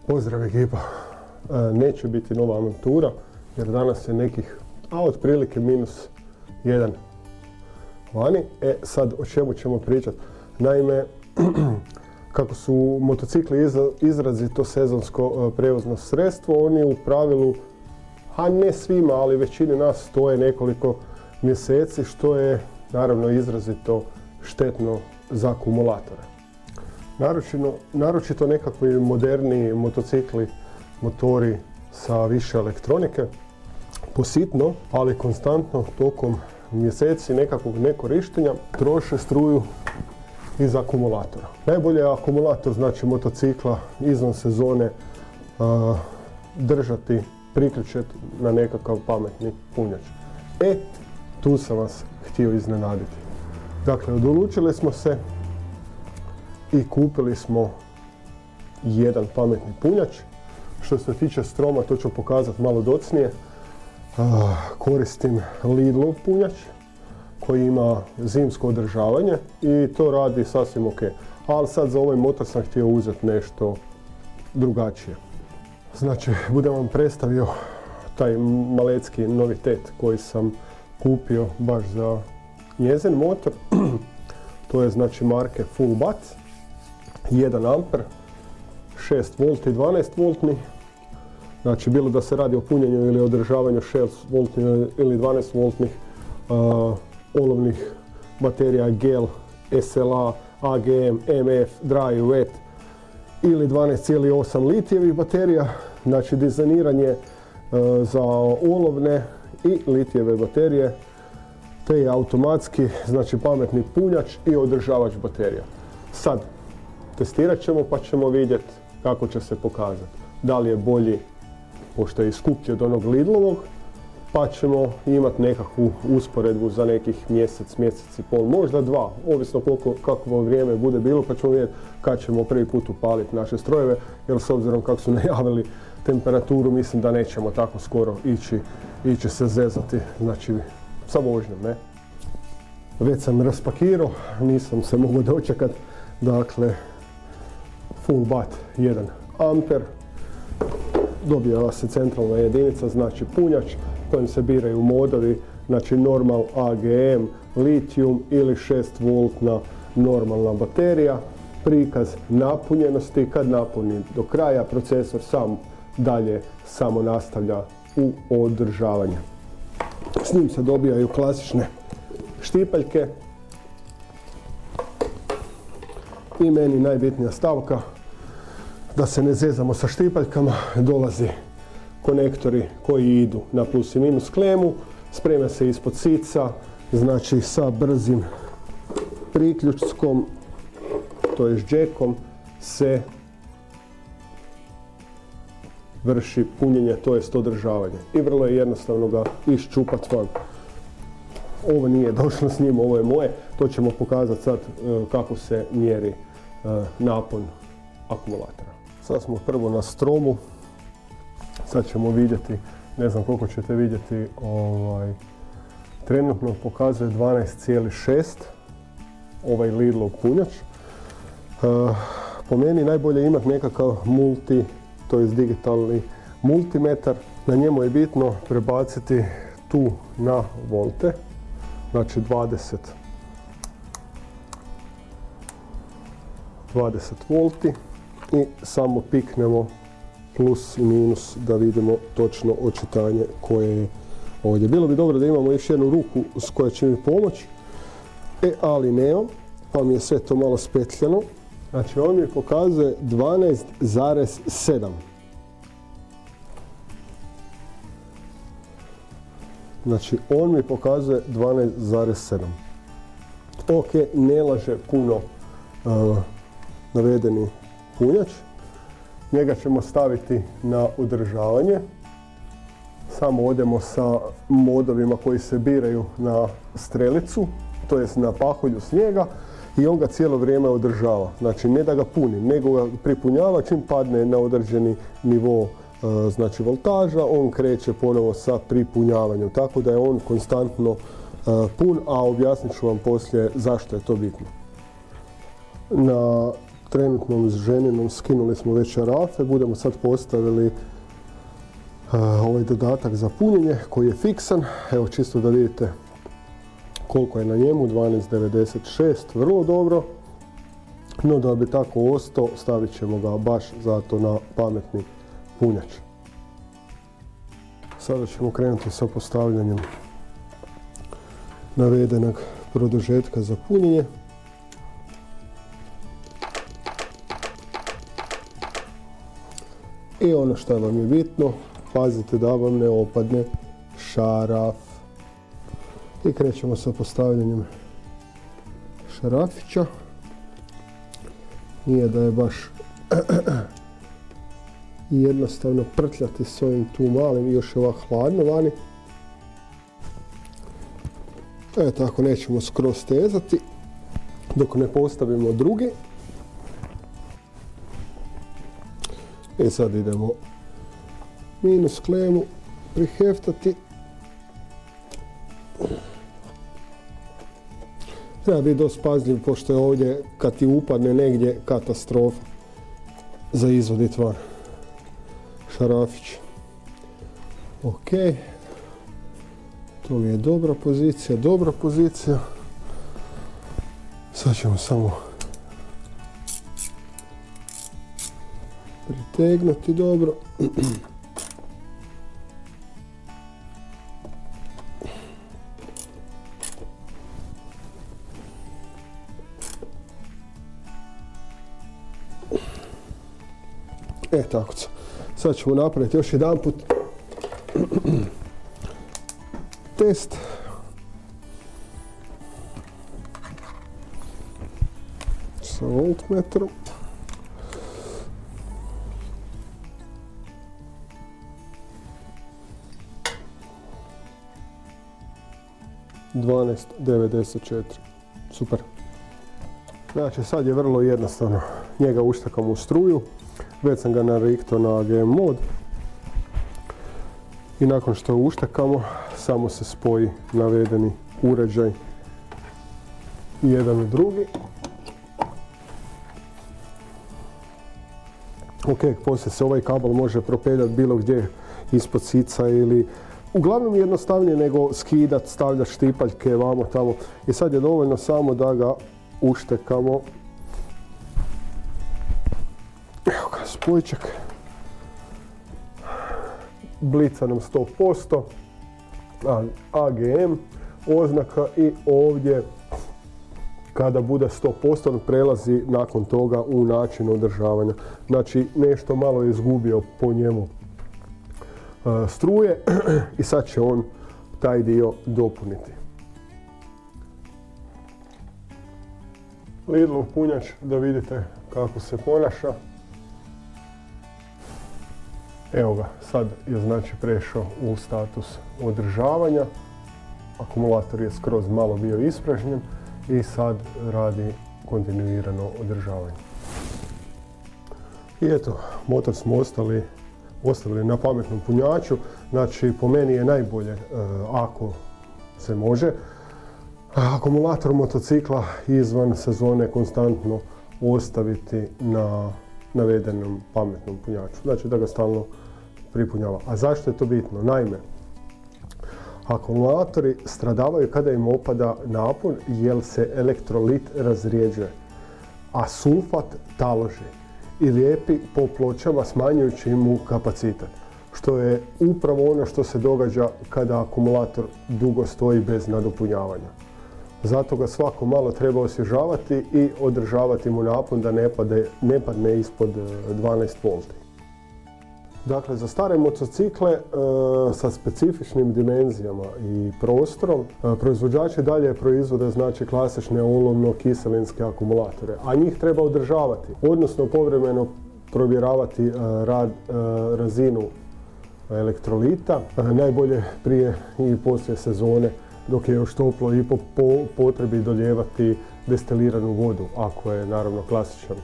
Pozdrav ekipa. Neće biti nova avantura jer danas je nekih, otprilike -1 vani. Sad o čemu ćemo pričati? Naime, kako su motocikli izrazito sezonsko prevozno sredstvo, oni u pravilu, a ne svima, ali većini nas stoje nekoliko mjeseci, što je naravno izrazito štetno za akumulatore. Naročito nekakvi moderniji motocikli, motori sa više elektronike, positno, ali konstantno tokom mjeseci nekakvog nekorištenja troše struju iz akumulatora. Najbolje je akumulator, znači motocikla, izvan sezone držati priključen na nekakav pametni punjač. Tu sam vas htio iznenaditi. Dakle, odlučili smo se i kupili smo jedan pametni punjač. Što se tiče stroma, to ću pokazati malo docnije. Koristim Lidlov punjač koji ima zimsko održavanje i to radi sasvim ok. Ali sad za ovaj motor sam htio uzeti nešto drugačije. Znači, budem vam predstavio taj malecki novitet koji sam kupio baš za njezin motor. To je znači marke Full Bat, 1 amper, 6 V i 12 V. Znači, bilo da se radi o punjenju ili održavanju 6 V ili 12 V olovnih baterija GEL, SLA, AGM, MF, Dry, Wet ili 12,8 litijevih baterija. Znači, dizajniranje za olovne i litijeve baterije, te je automatski, znači pametni punjač i održavač baterija. Sad testirat ćemo pa ćemo vidjeti kako će se pokazati. Da li je bolji, pošto je skuplji od onog Lidlovog, pa ćemo imati nekakvu usporedbu za nekih mjesec i pol, možda 2, ovisno kakvo vrijeme bude bilo, pa ćemo vidjeti kad ćemo prvi put upaliti naše strojeve, jer s obzirom kako su najavili temperaturu, mislim da nećemo tako skoro ići se zezati, znači sa vožnjom, ne. Već sam raspakirao, nisam se mogao dočekati. Dakle, Full Bat 1 amper, dobija se centralna jedinica, znači punjač, kojim se biraju modovi, znači normal, AGM, litijum ili 6 V normalna baterija, prikaz napunjenosti, kad napuni do kraja, procesor sam dalje samo nastavlja u održavanje. S njim se dobijaju klasične štipaljke i meni najbitnija stavka, da se ne zezamo sa štipaljkama, dolazi konektori koji idu na plus i minus klemu, sprema se ispod sica, znači sa brzim priključkom, to je džekom, se vrši punjenje, to jest održavanje. I vrlo je jednostavno ga iščupati van. Ovo nije došlo s njim, ovo je moje. To ćemo pokazati sad kako se mjeri napon akumulatora. Sad smo prvo na stromu. Sad ćemo vidjeti, ne znam koliko ćete vidjeti, trenutno pokazuje 12,6 ovaj Lidlov punjač. Po meni najbolje imati nekakav to je digitalni multimetar. Na njemu je bitno prebaciti tu na volte, znači 20 volti i samo piknemo plus i minus da vidimo točno očitanje koje je ovdje. Bilo bi dobro da imamo još jednu ruku s koja će mi pomoći, ali nemam, pa mi je sve to malo spetljano. Znači, on mi pokazuje 12,7. Znači, on mi pokazuje 12,7. Ok, ne laže puno navedeni punjač. Njega ćemo staviti na održavanje. Samo odemo sa modovima koji se biraju na strelicu, to jest na pahulju snijega, i on ga cijelo vrijeme održava. Znači, ne da ga puni, nego ga pripunjava. Čim padne na određeni nivo znači voltaža, on kreće ponovo sa pripunjavanjem, tako da je on konstantno pun, a objasnit ću vam poslije zašto je to bitno. Na trenutnom ženinom skinuli smo već šarafe, budemo sad postavili ovaj dodatak za punjenje koji je fiksan. Evo čisto da vidite koliko je na njemu, 12,96, vrlo dobro. No da bi tako ostao, stavit ćemo ga baš zato na pametni punjač. Sada ćemo krenuti sa postavljanjem navedenog produžetka za punjenje. I ono što vam je bitno, pazite da vam ne opadne šaraf. I krećemo sa postavljanjem šarafića. Nije da je baš jednostavno prtljati s ovim tu malim, još je ovako hladno vani. Tako nećemo skroz stezati dok ne postavimo drugi. I sad idemo minus klemu priheftati. Treba biti dosta pažljiv pošto je ovdje kad ti upadne negdje katastrofa za izvodit van šarafić. Ok, to je dobra pozicija. Sad ćemo samo pritegnuti dobro. Tako. Sad ćemo napraviti još jedan put test. Sa voltmetrom. $12,94. Super. Znači sad je vrlo jednostavno. Njega uštakam u struju. Već sam ga naviktao na AGM mod. I nakon što uštakamo, samo se spoji navedeni uređaj jedan u drugi. Ok, poslije se ovaj kabel može propeljati bilo gdje ispod sica ili uglavnom jednostavnije nego skidat, stavljati štipaljke vamo tamo. I sad je dovoljno samo da ga uštekamo. Evo ga spojčak. Blica nam 100%. AGM oznaka i ovdje kada bude 100% prelazi nakon toga u način održavanja. Znači nešto malo je izgubio po njemu struje i sad će on taj dio dopuniti. Lidlov punjač da vidite kako se ponaša. Evo ga, sad je znači prešao u status održavanja. Akumulator je skroz malo bio ispražnjen i sad radi kontinuirano održavanje. I eto, motor smo ostavili na pametnom punjaču. Znači, po meni je najbolje ako se može akumulator motocikla izvan sezone konstantno ostaviti na navedenom pametnom punjaču. Znači da ga stalno pripunjava. A zašto je to bitno? Naime, akumulatori stradavaju kada im opada napon jer se elektrolit razrijeđuje, a sulfat taloži i lijepi po pločama smanjujući mu kapacitet, što je upravo ono što se događa kada akumulator dugo stoji bez nadopunjavanja. Zato ga svako malo treba osvježavati i održavati mu napon da ne padne ispod 12 volti. Dakle, za stare motocikle sa specifičnim dimenzijama i prostorom, proizvođači dalje proizvode znači klasične olovno-kiselinske akumulatore, a njih treba održavati, odnosno povremeno provjeravati razinu elektrolita, najbolje prije i poslije sezone dok je još toplo i po potrebi dolijevati destiliranu vodu, ako je naravno klasičan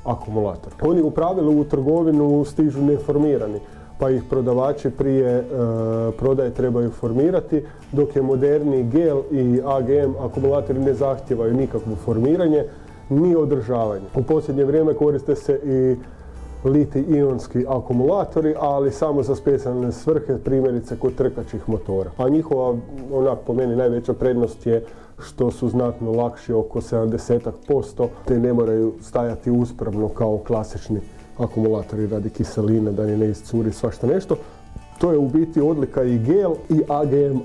akumulator. Oni u pravilu u trgovinu stižu neformirani, pa ih prodavači prije prodaje trebaju formirati, dok je moderni gel i AGM akumulatori ne zahtijevaju nikakvo formiranje, ni održavanje. U posljednje vrijeme koriste se i litij-ionski akumulatori, ali samo za specijalne svrhe, primjerice kod trkačih motora. A njihova, onak po meni, najveća prednost je što su znatno lakši, oko 70%, te ne moraju stajati uspravno kao klasični akumulatori radi kiseline, da ni ne iscuri svašta nešto. To je u biti odlika i gel i AGM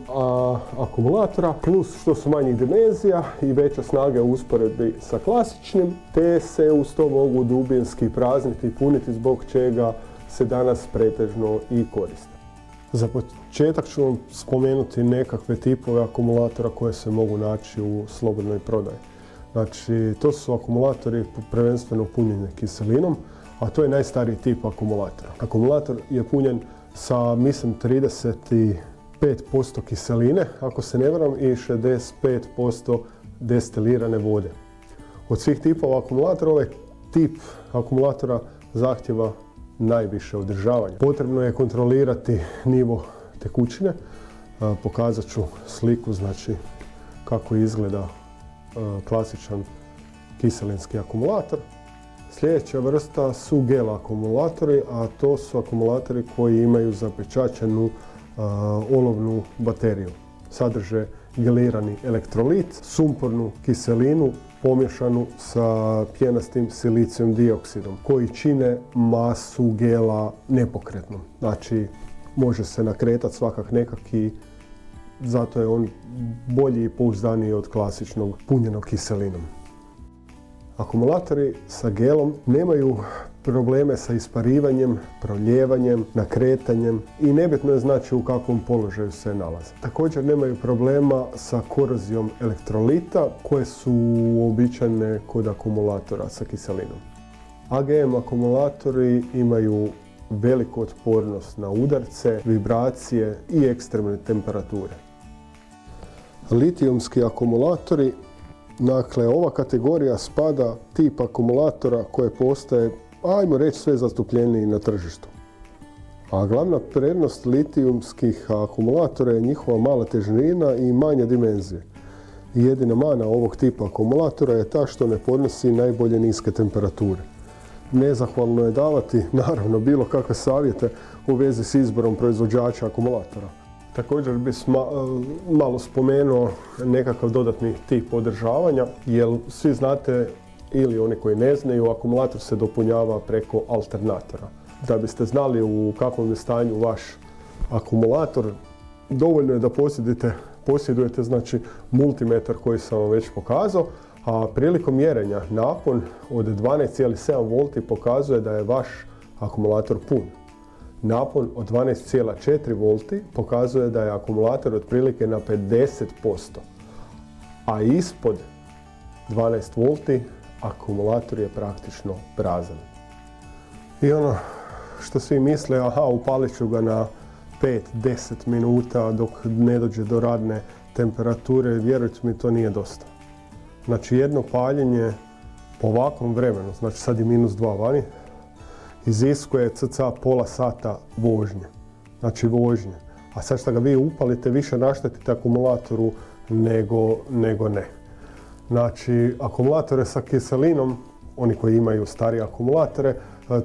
akumulatora, plus što su manjih dimenzija i veća snaga u usporedbi sa klasičnim, te se uz to mogu dubinski prazniti i puniti, zbog čega se danas pretežno i koriste. Za početak ću vam spomenuti nekakve tipove akumulatora koje se mogu naći u slobodnoj prodaji. Znači, to su akumulatori prvenstveno punjeni kiselinom, a to je najstariji tip akumulatora. Akumulator je punjen sa, mislim, 35% kiseline, ako se ne varam, i 65% destilirane vode. Od svih tipova akumulatora, ovaj tip akumulatora zahtjeva najviše održavanja. Potrebno je kontrolirati nivo tekućine. Pokazat ću sliku, znači, kako izgleda klasičan kiselinski akumulator. Sljedeća vrsta su gel akumulatori, a to su akumulatori koji imaju zapečaćenu olovnu bateriju. Sadrže gelirani elektrolit, sumpornu kiselinu pomiješanu sa pjenastim silicijom dioksidom, koji čine masu gela nepokretnom. Znači, može se nakretati svakak nekak i zato je on bolji i pouzdaniji od klasičnog punjenog kiselinom. Akumulatori sa gelom nemaju probleme sa isparivanjem, proljevanjem, nakretanjem i nebitno je znači u kakvom položaju se nalaze. Također nemaju problema sa korozijom elektrolita koje su uobičajene kod akumulatora sa kiselinom. AGM akumulatori imaju veliku otpornost na udarce, vibracije i ekstremne temperature. Litijumski akumulatori, dakle, ova kategorija spada tip akumulatora koje postaje, ajmo reći, sve zastupljeniji na tržištu. A glavna prednost litijumskih akumulatora je njihova mala težina i manje dimenzije. Jedina mana ovog tipa akumulatora je ta što ne podnosi najbolje niske temperature. Nezahvalno je davati, naravno, bilo kakve savjete u vezi s izborom proizvođača akumulatora. Također bih malo spomenuo nekakav dodatni tip održavanja, jer svi znate, ili oni koji ne znaju, akumulator se dopunjava preko alternatora. Da biste znali u kakvom je stanju vaš akumulator, dovoljno je da posjedujete znači multimetar koji sam vam već pokazao, a prilikom mjerenja napon od 12,7 V pokazuje da je vaš akumulator pun. Napon od 12,4 V pokazuje da je akumulator otprilike na 50%, a ispod 12 V akumulator je praktično prazan. I ono što svi misle, aha, upalit ću ga na 5-10 minuta dok ne dođe do radne temperature, vjerujte mi, to nije dosta. Znači, jedno paljenje po ovakvom vremenu, znači sad je -2 vani, iziskuje cca pola sata vožnje. Znači vožnje. A sad što ga vi upalite, više naštetite akumulatoru nego ne. Znači, akumulatore sa kiselinom, oni koji imaju starije akumulatore,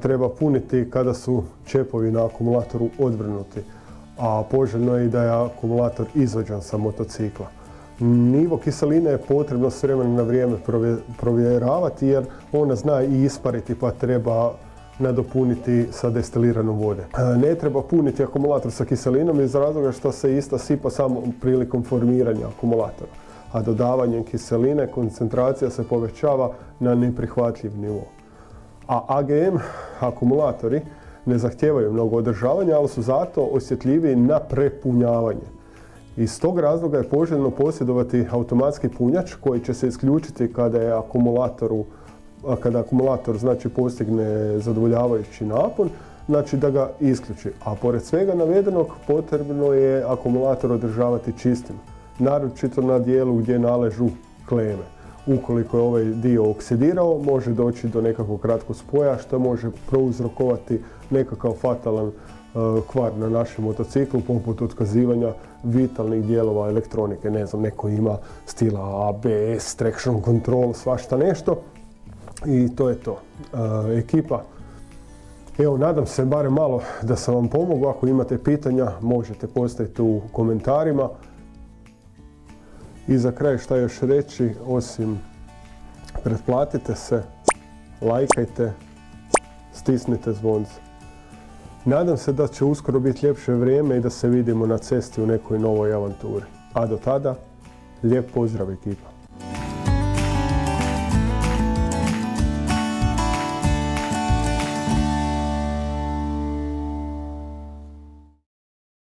treba puniti kada su čepovi na akumulatoru odvrnuti. A poželjno je i da je akumulator izvađan sa motocikla. Nivo kiseline je potrebno s vremena na vrijeme provjeravati, jer ona zna i ispariti, pa treba nadopuniti sa destiliranom vode. Ne treba puniti akumulator sa kiselinom iz razloga što se ista sipa samo prilikom formiranja akumulatora. A dodavanjem kiseline koncentracija se povećava na neprihvatljiv nivo. A AGM akumulatori ne zahtijevaju mnogo održavanja, ali su zato osjetljiviji na prepunjavanje. Iz tog razloga je poželjno posjedovati automatski punjač koji će se isključiti kada akumulator znači postigne zadovoljavajući napon, znači da ga isključi. A pored svega navedenog potrebno je akumulator održavati čistim, naročito na dijelu gdje naležu kleme. Ukoliko je ovaj dio oksidirao, može doći do nekakvog kratkog spoja što može prouzrokovati nekakav fatalan kvar na našem motociklu, poput otkazivanja vitalnih dijelova elektronike. Ne znam, neko ima stila ABS, traction control, svašta nešto. I to je to. Ekipa, evo, nadam se barem malo da sam vam pomogao. Ako imate pitanja, možete postaviti u komentarima. I za kraj šta još reći, osim pretplatite se, lajkajte, stisnite zvonce. Nadam se da će uskoro biti ljepše vrijeme i da se vidimo na cesti u nekoj novoj avanturi. A do tada, lijep pozdrav ekipa!